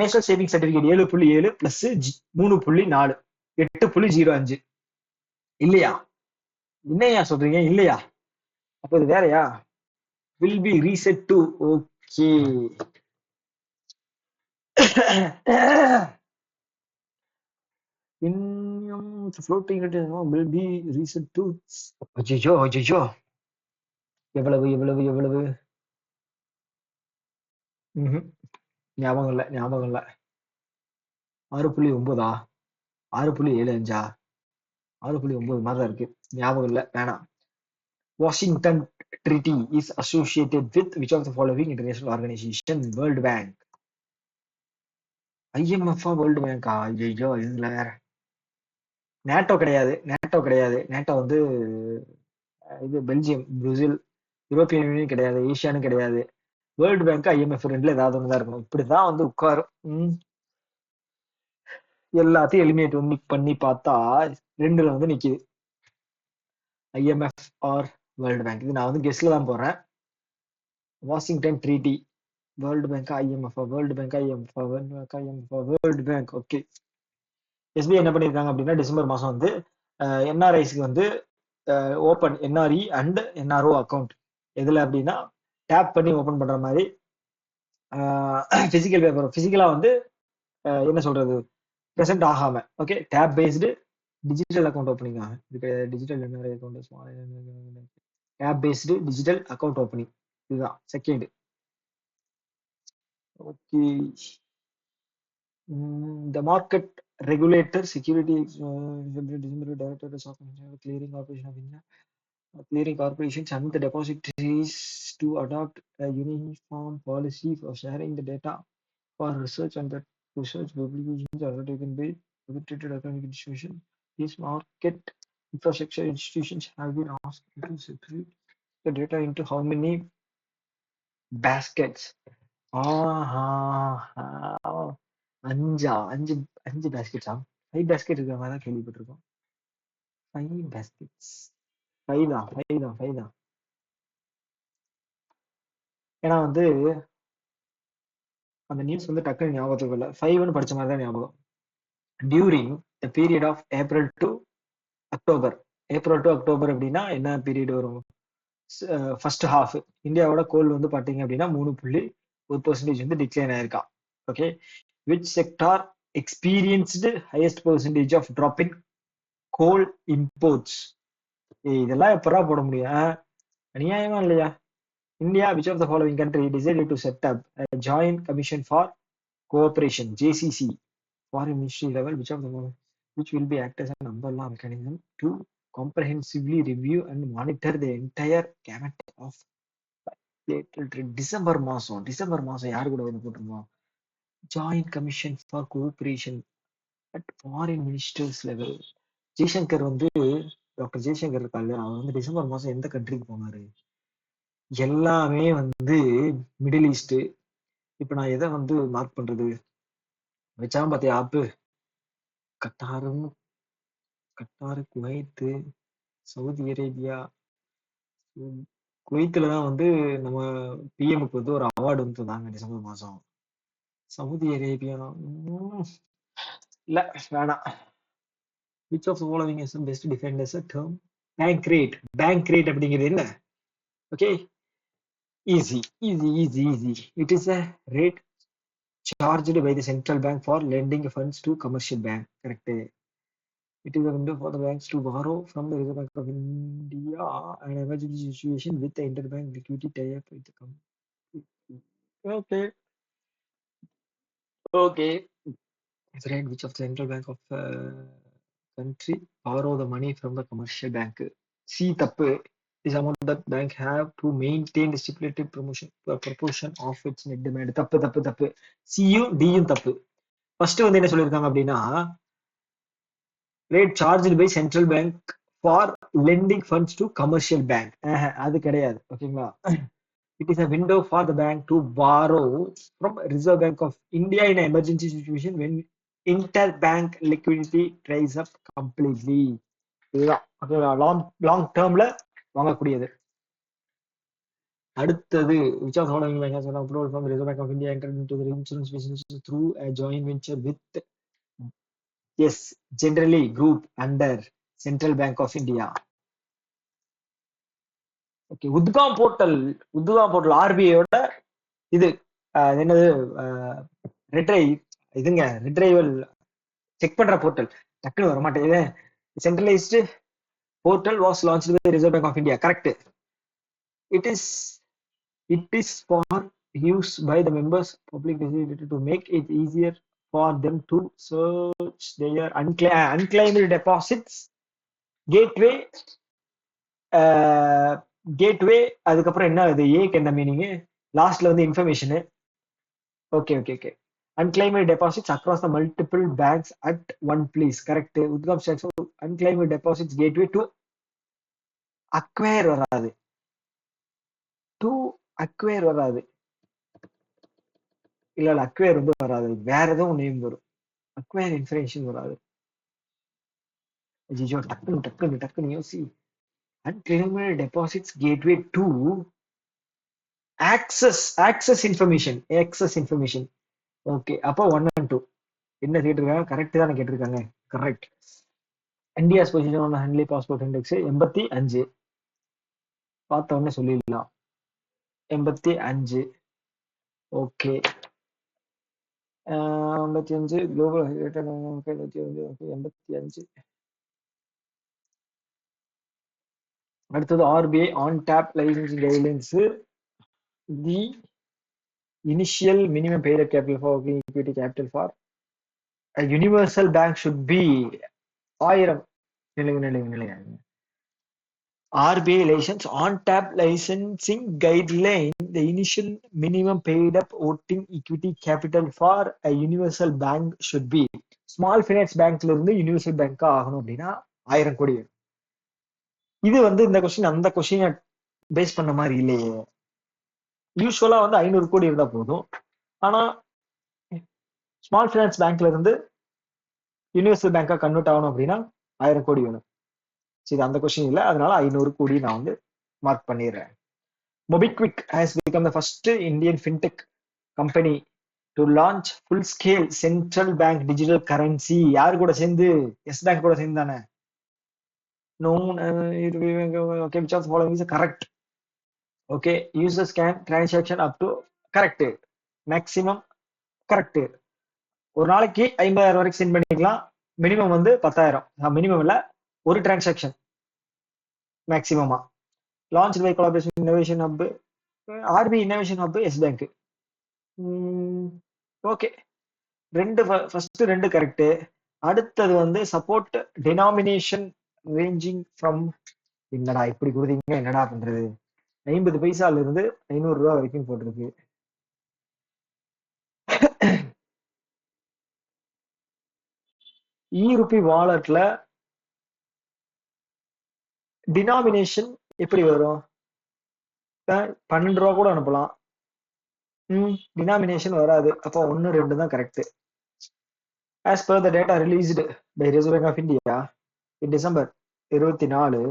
நேஷனல் சேவிங் சர்டிபிகேட் 7.7 பிளஸ் 3.4 8.05 இல்லையா? என்னையா சொல்றீங்க? இல்லையா? அப்ப இது வேறயா? will be reset to. Okay. floating rate will be reset to. அச்சோ, எவ்வளவு? ஞாபகம் இல்ல. 6.9 6.75 6.9 மாதிரி தான் இருக்கு. ஞாபகம் இல்ல, வேணாம். Washington treaty is associated with which of the following international organization? World bank. IMF world பேங்கா? ஐயோ, இதுல வேற. நேட்டோ கிடையாது. நேட்டோ வந்து இது பெல்ஜியம், பிரேசில். யூரோப்பியன் யூனியன் கிடையாது. ஏசியானு கிடையாது. வேர்ல்டு பேங்க், IMF ரெண்டுல ஏதாவது ஒண்ணுதான் இருக்கணும். இப்படிதான் வந்து உட்காரும். எல்லாத்தையும் எலிமினேட் பண்ணி பார்த்தா ரெண்டுல வந்து நிக்குது, IMF ஆர் வேர்ல்டு பேங்க். இது நான் வந்து கெஸ்ட்ல தான் போறேன். Washington treaty, world bank, IMF, world bank, world bank. Okay. SBI என்ன பண்ணிருக்காங்க அப்படின்னா, டிசம்பர் மாசம் வந்து NRIஸ்க்கு வந்து open NRE and NRO account. எதுல அப்படின்னா, டேப் பண்ணி ஓபன் பண்ற மாதிரி பிசிக்கல் பேப்பர், பிசிக்கலா வந்து என்ன சொல்றது, பிரசன்ட் ஆகாம. Okay, tab based digital account opening ஆகும். இதுக்கு digital NRI account, tab based digital account opening. இதுதான் second. Okay. The market regulator, security director of clearing corporation of India, clearing corporations and the depositories to adopt a uniform policy for sharing the data for research, and that research publications are undertaken by accredited academic institutions. These market infrastructure institutions have been asked to separate the data into how many baskets? அஞ்சு பேஸ்கெட்ஸா? 5 basket இருக்கிற மாதிரி தான் கேள்விப்பட்டிருக்கோம். 5 baskets. 5 தான். ஏன்னா வந்து அந்த news வந்து டக்குன்னு ஞாபகத்துக்கு இல்லை. 5ன்னு படிச்ச மாதிரி தான் ஞாபகம். During the period of April to October, April to October அப்படின்னா என்ன பீரியட் வரும்? First half. இந்தியாவோட கோல் வந்து பாத்தீங்க அப்படின்னா 3.1% வந்து டிக்ளைன் ஆயிருக்கா. Okay, which sector experienced highest percentage of drop in coal imports? இதெல்லாம் எப்பரா போட முடியும்? அநியாயமா இல்லையா? India, which of the following country decided to set up a joint commission for cooperation, JCC, foreign ministry level, which of the following, which will be act as an umbrella mechanism to comprehensively review and monitor the entire gamut of bilateral trade? December மாசம் யாரு கூட வந்து போட்டிருந்தோம்? Joint commission for cooperation at foreign ministers level. Jaishankar வந்து, doctor Jaishankar இருக்காரு, அவர் வந்து December மாசம் எந்த கண்ட்ரிக்கு போனாரு? எல்லாமே வந்து மிடில் ஈஸ்ட். இப்ப நான் எதை வந்து மார்க் பண்றது? வச்சாம பாத்தியா ஆப்பு? கத்தாரும், குவைத்து, சவுதி அரேபியா. குவைத்துல தான் வந்து நம்ம பிஎம்க்கு வந்து ஒரு அவார்டு வந்து தந்தாங்க டிசம்பர் மாசம். சவுதி அரேபியா இல்ல, வேணாம். Which of following is best defined as a term? Bank rate. Bank rate அப்படிங்கிறது என்ன? Okay, easy easy easy easy. It is a rate charged by the central bank for lending funds to commercial bank. Correct. It is a window for the banks to borrow from the Reserve Bank of India and emergency situation with the interbank liquidity tie-up with the company. Okay. Okay. It's right. Which of the central bank of country borrow the money from the commercial bank? C தப்பு. This amount that bank have to maintain the stipulated proportion of its net demand. தப்பு தப்பு தப்பு. C-யும் D-யும் தப்பு. First வந்து என்ன சொல்லியிருக்காங்க அப்படின்னா, rate charged by central bank for lending funds to commercial bank. அது கிடையாது. ஓகேங்களா? It is a window for the bank to borrow from Reserve Bank of India in an emergency situation when interbank liquidity dries up completely. இதுதான் long டேர்ம்ல வாங்கக்கூடியது. அடுத்தது, which of the following bank has approval from Reserve Bank of India entered into the insurance business through a joint venture with generally group under Central Bank of India? Okay, Udgam portal ஆர்பிஐயோட இது என்னது, retry இதுங்க retrieval check பண்ற portal. டக்குனு வர மாட்டேங்குது. Centralised portal was launched by Reserve Bank of India. Correct. It is for use by the members public decided to make it easier for them to search their unclaimed deposits. Gateway அதுக்கப்புறம் என்ன, அது ஏக்கு என்ன meaning? லாஸ்ட்ல வந்து information. Okay okay okay. Unclaimed deposits across the multiple banks at one place. Correct. Udgam stands for unclaimed deposits gateway to acquire வராது. To acquire வராது. இல்ல acquire வந்து வராது. வேற ஏதோ நேம் வரும். acquire information வராது. ஐயோ, டக்குனு யோசி. unclaimed deposits gateway to access information. Okay, அப்போ 1 and 2 என்ன கேட்டிருக்காங்க? கரெக்ட் தானே கேட்டிருக்காங்க. Correct. India's position on Henley passport index 85. பார்த்த உடனே சொல்லிடலாம். 85. Okay, 55 global 85. அடுத்தது RBI on tap licensing guidelines. The initial minimum paid capital for equity capital for universal bank should be 1000. நிலைங்க. RBI license on tap licensing guideline, the initial minimum paid up voting equity capital for a universal bank should be. Small finance பேங்க்ல இருந்து universal bank ஆகணும் அப்படின்னா 1000 கோடி. இது வந்து இந்த question அந்த கொஸ்டினை பேஸ் பண்ண மாதிரி இல்லையே. யூஸ்வலா வந்து 500 கோடி இருந்தா போதும். ஆனா ஸ்மால் ஃபைனான்ஸ் பேங்க்ல இருந்து யூனிவர்சல் பேங்கா கன்வெர்ட் ஆகணும் அப்படின்னா 1000 கோடி வேணும். சரி, அந்த கொஸ்டின் இல்லை, அதனால 500 கோடி நான் வந்து மார்க் பண்ணிடுறேன். MobiKwik has become the first Indian fintech company to launch full-scale central bank digital currency. யாரு கூட சேர்ந்து? எஸ் பேங்க் கூட சேர்ந்து தானே. known okay, which of the following is correct? Okay, users can transaction up to correct, maximum correct. ஒரு நாளைக்கு 50,000 வரைக்கும் send பண்ணிக்கலாம். மினிமம் வந்து 10,000. மினிமம் இல்ல, ஒரு டிரான்சாக்ஷன் மேக்ஸிமமா. Launch by collaboration innovation hub, RB innovation hub, yes bank. Okay, first ரெண்டு correct. அடுத்தது வந்து சப்போர்ட் டினாமினேஷன் ரேஞ்சிங் ஃப்ரம், என்னடா இப்படி கொடுத்தீங்க, என்னடா பண்றது? 50 பைசால இருந்து 500 ரூபாய் வரைக்கும் போட்டிருக்கு. ரூபி வாலெட்ல டினாமினேஷன் எப்படி வரும்? 12 ரூபா கூட அனுப்பலாம். டினாமினேஷன் வராது. அப்போ 1, 2 தான் correct. As per the data released by Reserve Bank of India in December 24,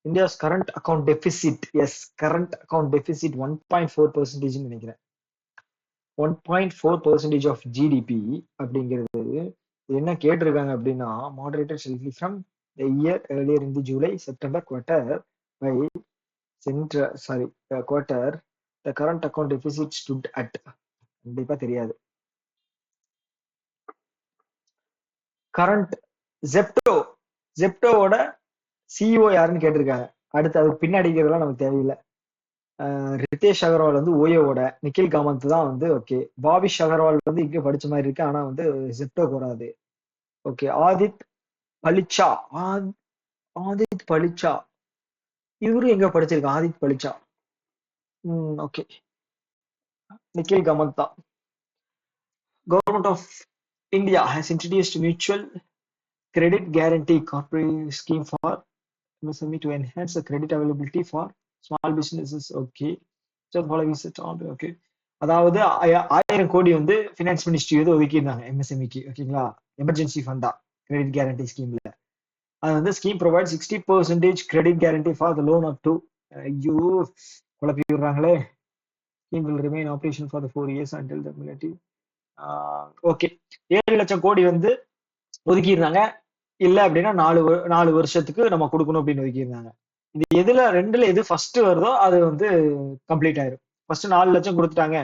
India's current account deficit, yes, current account deficit 1.4% நினைக்கிறேன். 1.4% of GDP அப்படிங்கிறது என்ன கேட்டிருக்காங்க அப்படின்னா, moderated slightly from the year earlier in the July-September quarter by quarter, the current account deficit stood at, கண்டிப்பா தெரியாது. Current ஜெப்டோவோட CEO யாருன்னு கேட்டிருக்காங்க. அடுத்து அது பின்னாடிக்கிறதுலாம் நமக்கு தேவையில்லை. ரிதேஷ் அகர்வால் வந்து ஓயோவோட, நிக்கில் காமத் தான் வந்து ஓகே. பாபிஷ் அகர்வால் வந்து இங்க படிச்ச மாதிரி இருக்கு, ஆனா வந்து ஜெப்டோ கூடாது. ஓகே, ஆதித் பலிச்சா, ஆதித் பலிச்சா இவரு எங்க படிச்சிருக்கா? ஆதித் பலிச்சா. ஓகே, நிக்கில் காமத் தான். Government of India has introduced mutual credit guarantee corporate scheme for MSME to enhance the credit availability for small businesses. Okay, so following is it all okay. அதாவது 1000 கோடி வந்து ஃபினான்ஸ் மினிஸ்ட்ரி வந்து ஒதுக்கியிருந்தாங்க எம்எஸ்எம்இக்கு. ஓகேங்களா, எமர்ஜென்சி ஃபண்டா credit guarantee ஸ்கீம்ல. அது வந்து scheme provide 60% credit guarantee for the loan up to, ஐயோ குழப்பி விடுறாங்களே. Scheme will remain operation for the 4 years until the military. Okay, 7 லட்சம் கோடி வந்து ஒதுக்கியிருந்தாங்க. இல்ல அப்படின்னா 4 வருஷத்துக்கு நம்ம கொடுக்கணும் அப்படின்னு ஒதுக்கியிருந்தாங்க. இது எதுல ரெண்டுல எது ஃபர்ஸ்ட் வருதோ அது வந்து கம்ப்ளீட் ஆயிரும். ஃபர்ஸ்ட் 4 லட்சம் கொடுத்துட்டாங்க,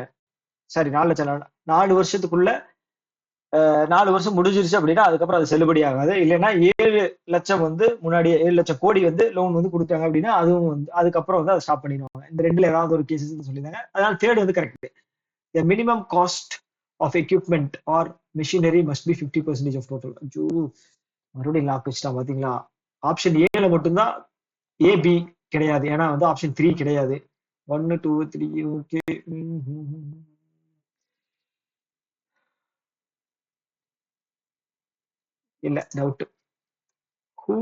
சாரி 4 லட்சம் 4 வருஷத்துக்குள்ள 4 வருஷம் முடிஞ்சிருச்சு அப்படின்னா அதுக்கப்புறம் அது செல்லுபடி ஆகாது. இல்லைன்னா 7 லட்சம் வந்து முன்னாடியே 7 லட்சம் கோடி வந்து லோன் வந்து கொடுத்தாங்க அப்படின்னா அதுவும் வந்து அதுக்கப்புறம் வந்து அதை ஸ்டாப் பண்ணிடுவாங்க. இந்த ரெண்டுல ஏதாவது ஒரு கேசஸ் சொல்லியிருந்தாங்க. அதனால தேர்ட் வந்து correct. The minimum cost of equipment or machinery must be 50% of total. ஐயோ, மறுபடியும் லாக் வச்சுட்டான் பாத்தீங்களா. ஆப்ஷன் ஏல மட்டும்தான் ஏபி கிடையாது, ஏன்னா வந்து ஆப்ஷன் 3 கிடையாது. 1 2 3 ஓகே. இல்ல, doubt. Who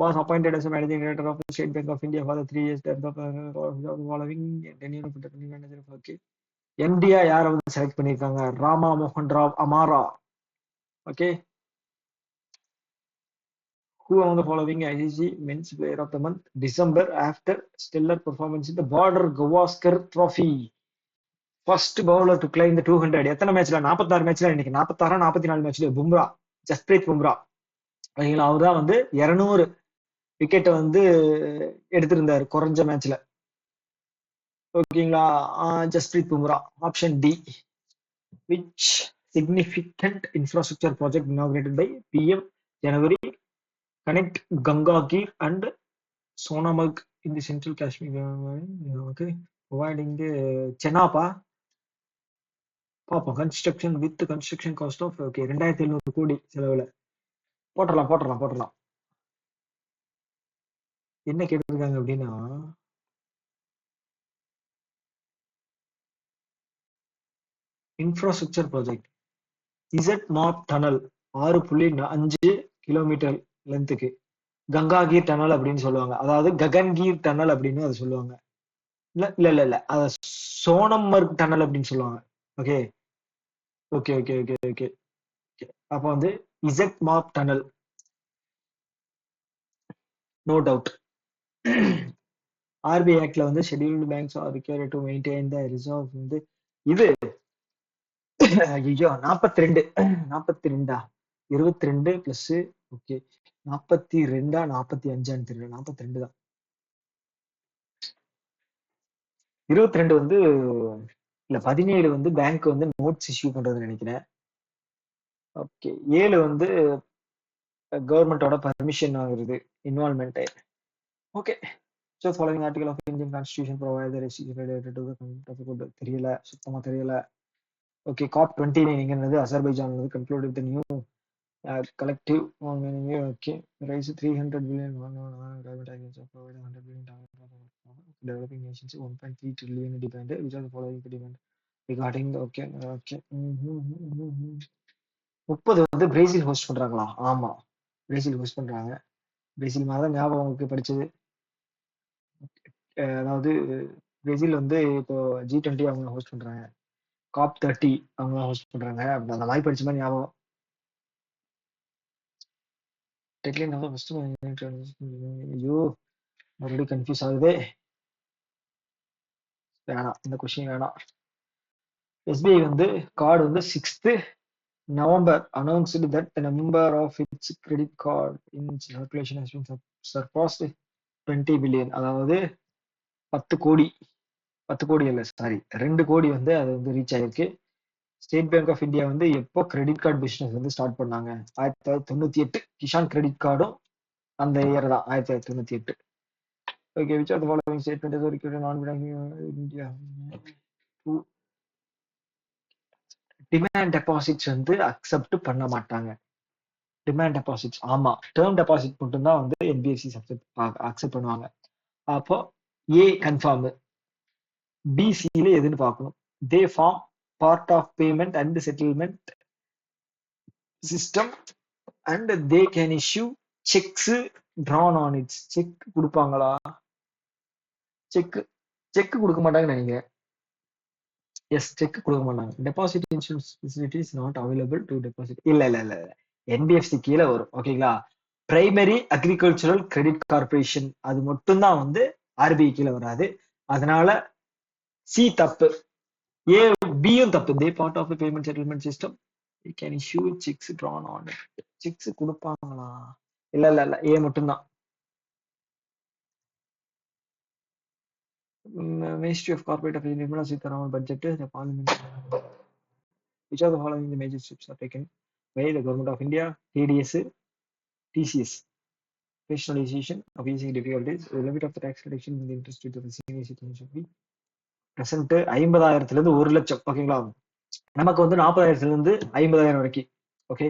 was appointed as a managing director of the State Bank of India for the 3 years term of following tenure of the manager? Okay, எம்டியா யாரை வந்து செலக்ட் பண்ணிருக்காங்க? ராமா மோகன் Rao Amara. Okay, who among the following ICC Men's Player of the Month December after stellar performance in the Border Gavaskar Trophy? First bowler to climb the 200. எத்தனை மேட்ச்ல? 46 மேட்ச்ல. இன்னைக்கு 46 44 மேட்ச்ல பும்ரா, ஜஸ்பிரீத் பும்ரா. அவர் தான் வந்து 200 விக்கெட்டை வந்து எடுத்திருந்தாரு குறைஞ்ச மேட்ச்ல. ஓகேங்களா, Jasprit Bumrah. Option D. Which significant infrastructure project inaugurated by PM January connect Gangagir and Sonamag in the Central Kashmir? Okay, providing the Chenapa பாப்போம். Construction with construction cost of okay 2700 crore செலவுல. போட்டுடலாம். என்ன கேட்டிருக்காங்க அப்படின்னா, infrastructure project Z Morh tunnel 6.5 kilometre லென்த்துக்கு Gagangir tunnel அப்படின்னு சொல்லுவாங்க. அதாவது ககன்கீர் டனல் அப்படின்னு அதை சொல்லுவாங்க. இல்ல அத சோனம்மர்க் டனல் அப்படின்னு சொல்லுவாங்க. Okay okay okay okay okay அப்ப வந்து Z Morh tunnel, no doubt. RBI ஆக்ட்ல வந்து scheduled banks are required to maintain the reserve வந்து இது ஐயோ 42 22 பிளஸ் ஓகே 42 45 தெரியல, 42 தான். 22 வந்து இல்ல 17 வந்து பேங்க் வந்து நோட்ஸ் இஷ்யூ பண்றதுன்னு நினைக்கிறேன். ஓகே 7 வந்து கவர்மெண்டோட பர்மிஷன் வாங்குறது, involvement. Okay. So following article of Indian Constitution provide the restriction related to the conduct of the good. தெரியல, சுத்தமா தெரியல. ஓகே COP29 எங்கிறது அசர்பைஜான் வந்து concluded the new collective on okay raise 300 billion government agencies of provide 100 billion developing nations 1.3 trillion depend which are the following depend regarding the okay 30 வந்து Brazil host பண்றாங்களா? ஆமா, Brazil host பண்றாங்க. Brazil மாதிரி தான் ஞாபகம் உங்களுக்கு படிச்சது. அதாவது பிரேசில் வந்து இப்போ G20 அவங்க ஹோஸ்ட் பண்றாங்க, COP30 அவங்க ஹோஸ்ட் பண்றாங்க. அந்த மாதிரி படிச்ச மாதிரி ஞாபகம். டெட்லைன் வந்து ஃபர்ஸ்ட் ஐயோ மறுபடியும் கன்ஃபியூஸ் ஆகுதே. வேணாம், இந்த கொஸ்டின் வேணாம். எஸ்பிஐ வந்து கார்டு வந்து 6th November announced that the number of its credit card in circulation has been surpassed 20 billion. அதாவது 10 கோடி, 10 கோடி இல்ல சாரி 2 கோடி வந்து அது வந்து ரீச் ஆயிருக்கு. ஸ்டேட் பேங்க் ஆஃப் இந்தியா வந்து எப்போ கிரெடிட் கார்டு பிசினஸ் வந்து ஸ்டார்ட் பண்ணாங்க? 1998. கிஷான் கிரெடிட் கார்டும் அந்த இயர் தான், 1998. Okay, which of the following statement is required non-banking India? Demand deposits வந்து அக்செப்ட் பண்ண மாட்டாங்க. டிமாண்ட் டெபாசிட்ஸ் ஆமா, டேர்ம் டெபாசிட் மட்டும் தான் வந்து என்பிஎஃப்சி அக்செப்ட் பண்ணுவாங்க. அப்போ ஏ கன்ஃபார்ம், பி சில எதுன்னு பார்க்கணும். They form part of payment and settlement system and they can issue cheques drawn on its. Cheque கொடுப்பாங்களா? செக் கொடுக்க மாட்டாங்கன்னு நினைக்கிறேன். எஸ், செக் கொடுக்க மாட்டாங்க. Deposit insurance facility is not available to deposit. இல்ல என்பிஎஃப்சி கீழே வரும். ஓகேங்களா, பிரைமரி அக்ரிகல்ச்சரல் கிரெடிட் கார்பரேஷன் அது மட்டும் தான் வந்து ஆர்பிஐ கீழே வராது. அதனால சி தப்பு, ஏ பியும் தப்பு. They part of payment settlement system can issue cheques drawn on. Cheques கொடுப்பாங்களா? இல்ல ஏ மட்டும் தான். Ministry of Corporate Affairs Nirmala Sitharaman budget the parliament. Which of the following the major steps are taken by the government of India? TDS, TCS, rationalization of easing difficulties, the limit of the tax reduction in the interest rate of the senior citizens should be present 50,000 இருந்து 1 லட்சம். ஓகேங்களா, நமக்கு வந்து 40,000 இருந்து 50,000 வரைக்கும். Okay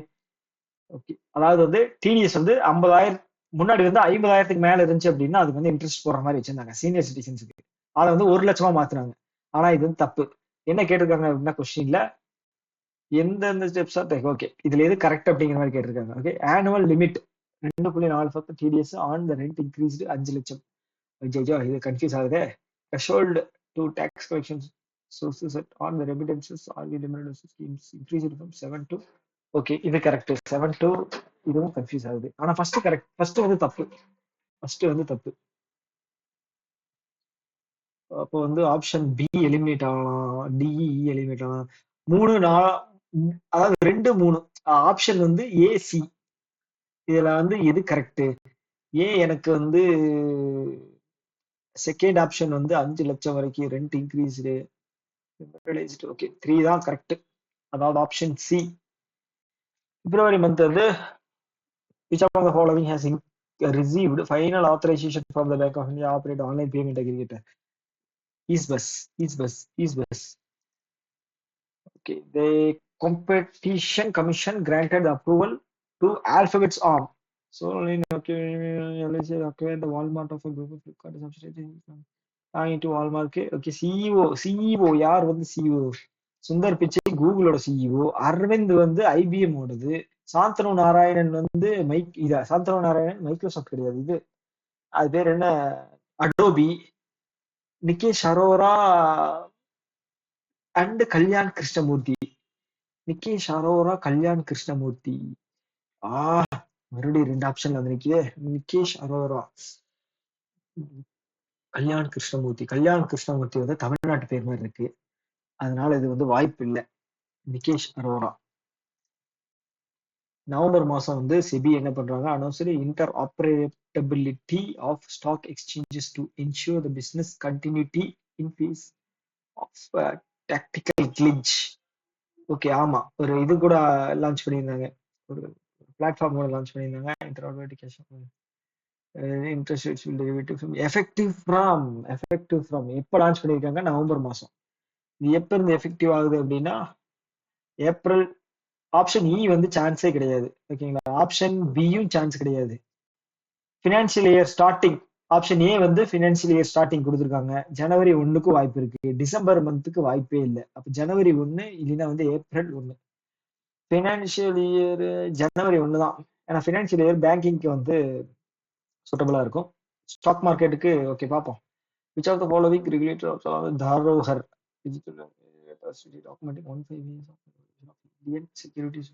okay, அதாவது வந்து TDS வந்து 50,000 முன்னாடி வந்து 50,000க்கு மேல இருந்துச்சு அப்படின்னா அதுக்கு வந்து இன்ட்ரெஸ்ட் போடுற மாதிரி வச்சிருந்தாங்க சீனியர் சிட்டிசன்ஸுக்கு. அதை வந்து 1 லட்சமா மாத்தினாங்க. ஆனா இது வந்து தப்பு. என்ன கேட்டிருக்காங்க அப்படின்னா கொஸ்டின்ல எந்தெந்த ஸ்டெப்ஸ் ஆர் டேக். ஓகே, இதுல எது கரெக்ட் அப்படிங்கிற மாதிரி கேட்டிருக்காங்க. Okay, annual limit 2.4 TDS on the rent increased 5 லட்சம். இது கன்ஃபியூஸ் ஆகுது. threshold to tax collection sources on the remittances or the limited schemes increased from 7 to okay, இது கரெக்ட். 7 to இதுவும் கன்ஃபியூஸ் ஆகுது. ஆனா ஃபர்ஸ்ட் கரெக்ட், ஃபர்ஸ்ட் வந்து தப்பு. அப்போ வந்து ஆப்ஷன் பி எலிமினேட் ஆகலாம், டிஇ எலிமினேட் ஆகலாம். 3 4 அதாவது 2 3 ஆப்ஷன் வந்து ஏசி. இதுல வந்து எது கரெக்ட்? ஏ எனக்கு வந்து செகண்ட் ஆப்ஷன் வந்து 5 லட்சம் வரைக்கும் ரெண்ட் இன்க்ரீஸ்டு. ஓகே, 3 தான் கரெக்ட். அதாவது ஆப்ஷன் சி. பிப்ரவரி மந்த் வந்து which of the following has received final authorization from the Bank of India operate online payment aggregator? Easbus. Okay, the competition commission granted approval to Alphabet's arm. So okay, the Walmart of a group of Flipkart subsidiaries into Walmart. Okay, CEO யார் வந்து CEO? Sundar Pichai கூகுளோட CEO, Aravind வந்து IBM ஓடுது, சாந்தனு நாராயணன் வந்து Shantanu Narayanan Microsoft கிடையாது, இது அது பேர் என்ன, அடோபி. நிகேஷ் அரோரா அண்ட் கல்யாண் கிருஷ்ணமூர்த்தி. நிகேஷ் அரோரா, கல்யாண் கிருஷ்ணமூர்த்தி. மறுபடியும் 2 ஆப்ஷன்ல வந்து நிக்குது. நிகேஷ் அரோரா, கல்யாண் கிருஷ்ணமூர்த்தி வந்து தமிழ்நாட்டு பேர் மாதிரி இருக்கு. அதனால இது வந்து வாய்ப்பு இல்லை. நிகேஷ் அரோரா. நவம்பர் மாசம் வந்து செபி என்ன பண்றாங்க, announced inter operability of stock exchanges to ensure the business continuity in face of tactical glitch. Okay, ஆமா, ஒரு இது கூட லான்ச் பண்ணியிருந்தாங்க, ஒரு பிளாட்ஃபார்ம் கூட லான்ச் பண்ணியிருந்தாங்க. இன்டர் ஆப்பரேட்டிகேஷன் interest rates will derivative effective from எப்போ லான்ச் பண்ணியிருக்காங்க, நவம்பர் மாசம். இது எப்ப இருந்து எஃபெக்டிவ் ஆகுது அப்படின்னா ஏப்ரல். ஆப்ஷன் இ வந்து சான்ஸே கிடையாது, ஓகேங்களா. ஆப்ஷன் பியும் சான்ஸ் கிடையாது. Financial year starting, option A வந்து ஃபினான்ஷியல் இயர் ஸ்டார்டிங் கொடுத்துருக்காங்க. ஜனவரி 1க்கு வாய்ப்பு இருக்கு, டிசம்பர் மந்த்துக்கு வாய்ப்பே இல்லை. அப்ப ஜனவரி 1 இல்லைன்னா வந்து ஏப்ரல் 1. ஃபினான்ஷியல் இயர் ஜனவரி 1 தான், ஏன்னா ஃபினான்ஷியல் இயர் பேங்கிங்க்கு வந்து சூட்டபிளா இருக்கும். ஸ்டாக் மார்க்கெட்டுக்கு ஓகே, பார்ப்போம். Which of the following regulator Dharohar digital documenting 15 years of Indian securities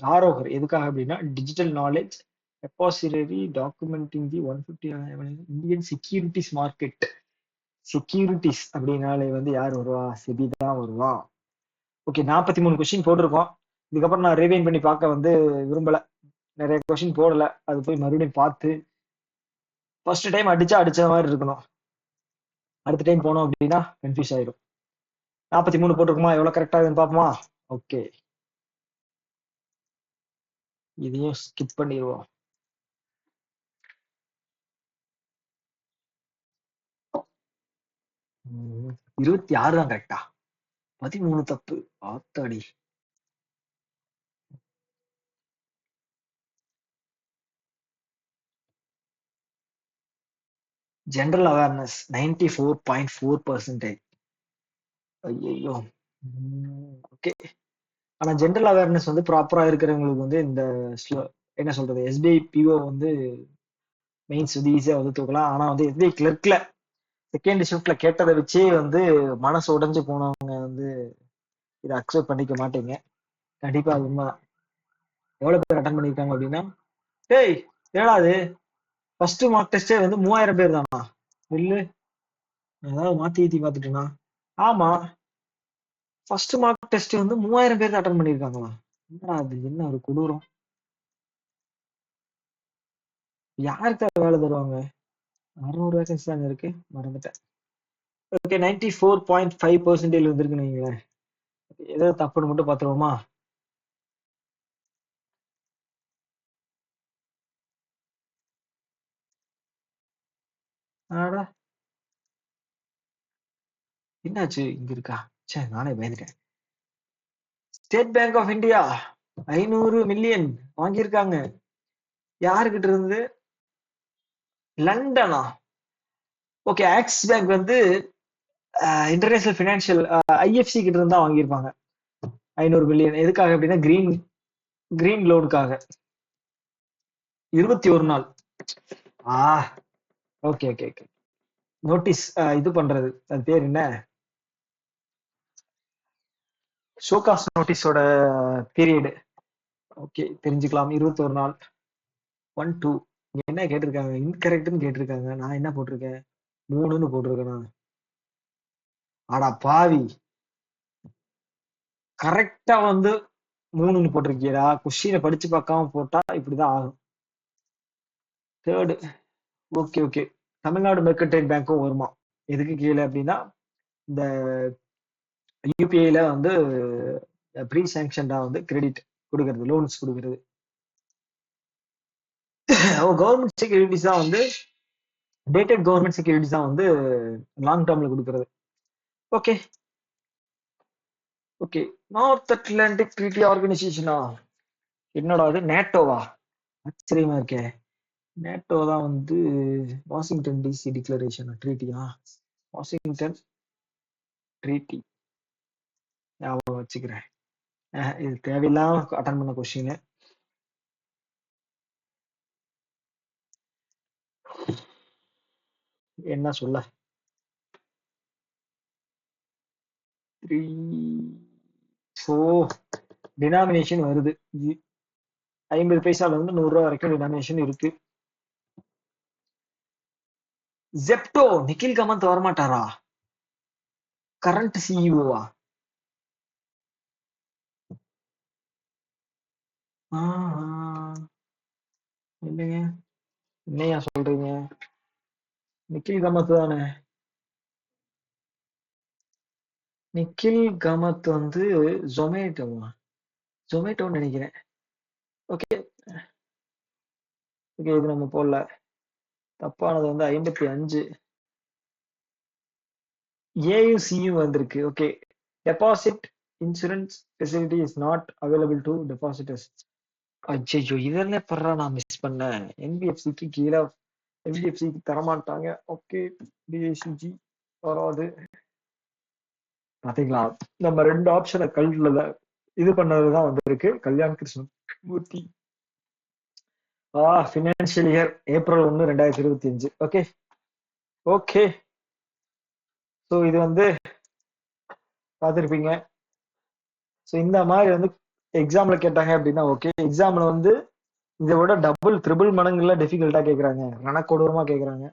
Dharohar எதுக்காக அப்படின்னா digital knowledge repository documenting the 150 Indian securities market. Securities அப்படின்னாலே வந்து யார் வருவா, செபி தான் வருவா. ஓகே, 43 கொஸ்டின் போட்டிருக்கோம். இதுக்கப்புறம் நான் ரிவைன் பண்ணி பார்க்க வந்து விரும்பல, நிறைய கொஸ்டின் போடல. அது போய் மறுபடியும் பார்த்து ஃபர்ஸ்ட் டைம் அடிச்ச மாதிரி இருக்கணும். அடுத்த டைம் போனோம் அப்படின்னா கன்ஃபியூஸ் ஆயிடும். 43 போட்டிருக்குமா, எவ்வளவு கரெக்டா இருக்குன்னு பார்ப்போமா. ஓகே, இதையும் ஸ்கிப் பண்ணிடுவோம். 26 தான் கரெக்டா, 13 தப்பு. ஆத்தாடி. General awareness 94.4%. ஐயோ. ஓகே, ஆனா ஜெனரல் அவேர்னஸ் வந்து ப்ராப்பரா இருக்கிறவங்களுக்கு வந்து இந்த என்ன சொல்றது, எஸ்பிஐ பிஓ வந்து மெயின்ஸ் வந்து ஈஸியா வந்து தூக்கலாம். ஆனா வந்து எஸ்பிஐ கிளர்க்ல செகண்ட் ஷிஃப்ட்ல கேட்டதை வச்சே வந்து மனசு உடைஞ்சு போனவங்க வந்து இதை அக்செப்ட் பண்ணிக்க மாட்டீங்க. கண்டிப்பா அது உண்மைதான். எவ்வளவு பேர் அட்டன் பண்ணிருக்காங்க அப்படின்னா, டேய் ஏடாது ஃபர்ஸ்ட் மார்க் டெஸ்டே வந்து 3000 பேர் தானா, இல்ல ஏதாவது மாத்தி ஏத்தி பாத்துட்டேனா. ஆமா, ஃபர்ஸ்ட் மார்க் டெஸ்ட் வந்து 3000 பேர் அட்டன் பண்ணிருக்காங்களா. என்னடா அது, என்ன ஒரு கொடூரம். யாருக்கு வேலை தருவாங்க. 600 வேகன்சி தாங்க இருக்கு, மறந்துட்டேன். ஓகே, 94.5% வந்திருக்குன்னு வைங்களேன். ஏதோ தப்புன்னு மட்டும் பாத்துருவோமா. ஆடா, என்னாச்சு, இங்க இருக்கா. சே, நானே பயந்துட்டேன். State bank of India 500 million வாங்கியிருக்காங்க. யாருக்கிட்ட இருந்து, லண்டனா. ஓகே, ஆக்சிஸ் பேங்க் வந்து இன்டர்நேஷனல் பினான்சியல் ஐஎஃப்சி கிட்ட இருந்து தான் வாங்கியிருப்பாங்க 500 மில்லியன். எதுக்காக அப்படின்னா கிரீன் கிரீன் லோனுக்காக. 21 நாள். ஆ, ஓகே ஓகே ஓகே. நோட்டீஸ் இது பண்றது, அது பேர் என்ன, ஷோகாஸ் நோட்டீஸோட பீரியடு. ஓகே, தெரிஞ்சுக்கலாம். 21 நாள். 1 2 என்ன கேட்டிருக்காங்க, இன்கரெக்ட்னு கேட்டிருக்காங்க. நான் என்ன போட்டிருக்கேன், 3ன்னு போட்டிருக்கேனா. ஆடா பாவி, கரெக்டா வந்து 3ன்னு போட்டிருக்கீடா. கொஸ்டினை படிச்சு பார்க்காம போட்டா இப்படிதான் ஆகும். Third. Okay okay, Tamil Nadu mercantile பேங்க்கும் வருமா. எதுக்கு கீழே அப்படின்னா இந்த யூபிஐல வந்து ப்ரீ சாங்ஷன்டா வந்து கிரெடிட் கொடுக்கறது, லோன்ஸ் கொடுக்கறது. கவர்மெண்ட் செக்யூரிட்டிஸ் தான் வந்து டேட்டட் கவர்மெண்ட் செக்யூரிட்டிஸ் தான் வந்து லாங் டேர்ம்ல கொடுக்கறது. Okay okay. North Atlantic treaty ஆர்கனைசேஷனா, என்னடா அது, நேட்டோவா. ஆச்சரியமா இருக்கே. நேட்டோ தான் வந்து வாஷிங்டன் டிசி டிக்ளரேஷன் ட்ரீட்டியா, வாஷிங்டன் ட்ரீட்டி ஞாபகம் வச்சுக்கிறேன். இது தேவையில்லாம அட்டன் பண்ண கொஸ்டின். என்ன சொல்ல, 3 4 டினாமினேஷன் வருது. 50 பைசால இருந்து 100 ரூபாய் வரைக்கும் டினாமினேஷன் இருக்கு. ஜெப்டோ நிக்கில் கமந்த் வரமாட்டாரா, கரண்ட் சிஇஓவா. இல்லைங்க, என்னையா சொல்றீங்க? நிக்கில் கமத் தானே? நிக்கில் கமத் வந்து ஜொமேட்டோவா? ஜொமேட்டோன்னு நினைக்கிறேன். ஓகே ஓகே, இது நம்ம போடல. தப்பானது வந்து 55. ஏயும் சியும் வந்திருக்கு. Okay, deposit insurance facility is not available to depositors. அச்சோ, இதெல்லாம் பண்றா நான் மிஸ் பண்ணேன். என்பிஎஃப்சிக்கு கீழே என்பிஎஃப்சிக்கு தரமாட்டாங்க. ஓகே, டிஐசிஜி வராது. பாத்தீங்களா, நம்ம 2 ஆப்ஷனை கல்ல இது பண்ணதுதான் வந்திருக்கு. Kalyan Krishnamurthy. Financial year April 1, 2025. Okay okay. So இது வந்து பார்த்துருப்பீங்க. ஸோ இந்த மாதிரி வந்து எக்ஸாம்ல கேட்டாங்க அப்படின்னா ஓகே. எக்ஸாம்ல வந்து இதை விட டபுள் ட்ரிபிள் மடங்குல டிஃபிகல்ட்டா கேட்குறாங்க, ரணக்கொடூரமா கேட்குறாங்க.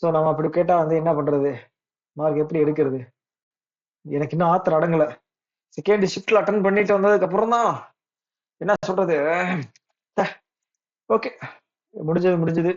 ஸோ நம்ம அப்படி கேட்டா வந்து என்ன பண்றது, மார்க் எப்படி எடுக்கிறது? எனக்கு இன்னும் ஆத்திரம் அடங்கல. செகண்ட் ஷிஃப்ட்ல அட்டன் பண்ணிட்டு வந்ததுக்கு அப்புறம் தான் என்ன சொல்றது. ஓகே, முடிஞ்சது முடிஞ்சது.